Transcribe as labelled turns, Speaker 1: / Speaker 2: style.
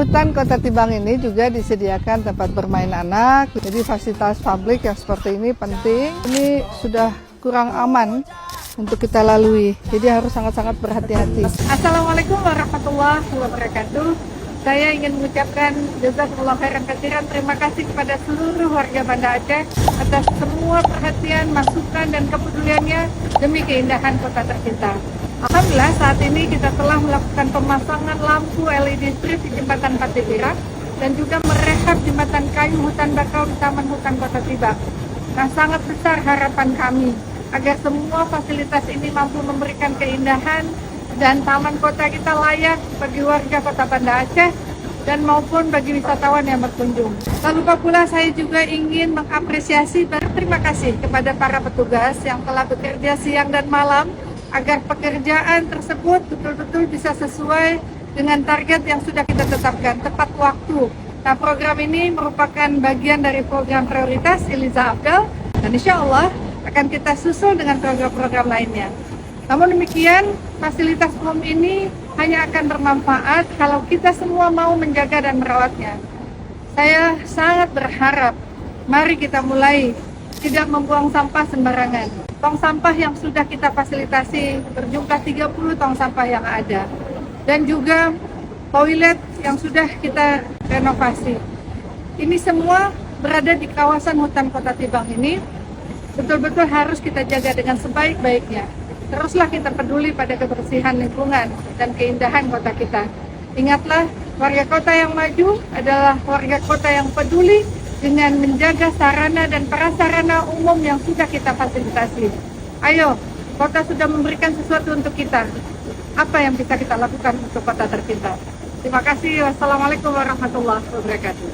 Speaker 1: hutan Kota Tibang ini juga disediakan tempat bermain anak, jadi fasilitas publik yang seperti ini penting. Ini sudah kurang aman untuk kita lalui, jadi harus sangat-sangat berhati-hati. Assalamualaikum warahmatullahi wabarakatuh. Saya ingin mengucapkan jazakumullah khairan katsiran, terima kasih kepada seluruh warga Banda Aceh atas semua perhatian, masukan, dan kepeduliannya demi keindahan kota tercinta. Alhamdulillah saat ini kita telah melakukan pemasangan lampu LED strip di Jembatan Patibira dan juga merehab jembatan kayu hutan bakau di Taman Hutan Kota Tibang. Nah, sangat besar harapan kami agar semua fasilitas ini mampu memberikan keindahan dan taman kota kita layak bagi warga Kota Banda Aceh dan maupun bagi wisatawan yang berkunjung. Tak lupa pula saya juga ingin mengapresiasi dan berterima kasih kepada para petugas yang telah bekerja siang dan malam agar pekerjaan tersebut betul-betul bisa sesuai dengan target yang sudah kita tetapkan, tepat waktu. Nah, program ini merupakan bagian dari program prioritas Eliza Abdal, dan insya Allah akan kita susul dengan program-program lainnya. Namun demikian, fasilitas umum ini hanya akan bermanfaat kalau kita semua mau menjaga dan merawatnya. Saya sangat berharap, mari kita mulai tidak membuang sampah sembarangan. Tong sampah yang sudah kita fasilitasi berjumlah 30 tong sampah yang ada. Dan juga toilet yang sudah kita renovasi. Ini semua berada di kawasan hutan Kota Tibang ini. Betul-betul harus kita jaga dengan sebaik-baiknya. Teruslah kita peduli pada kebersihan lingkungan dan keindahan kota kita. Ingatlah, warga kota yang maju adalah warga kota yang peduli dengan menjaga sarana dan prasarana umum yang sudah kita fasilitasi. Ayo, kota sudah memberikan sesuatu untuk kita. Apa yang bisa kita lakukan untuk kota tercinta? Terima kasih. Wassalamualaikum warahmatullahi wabarakatuh.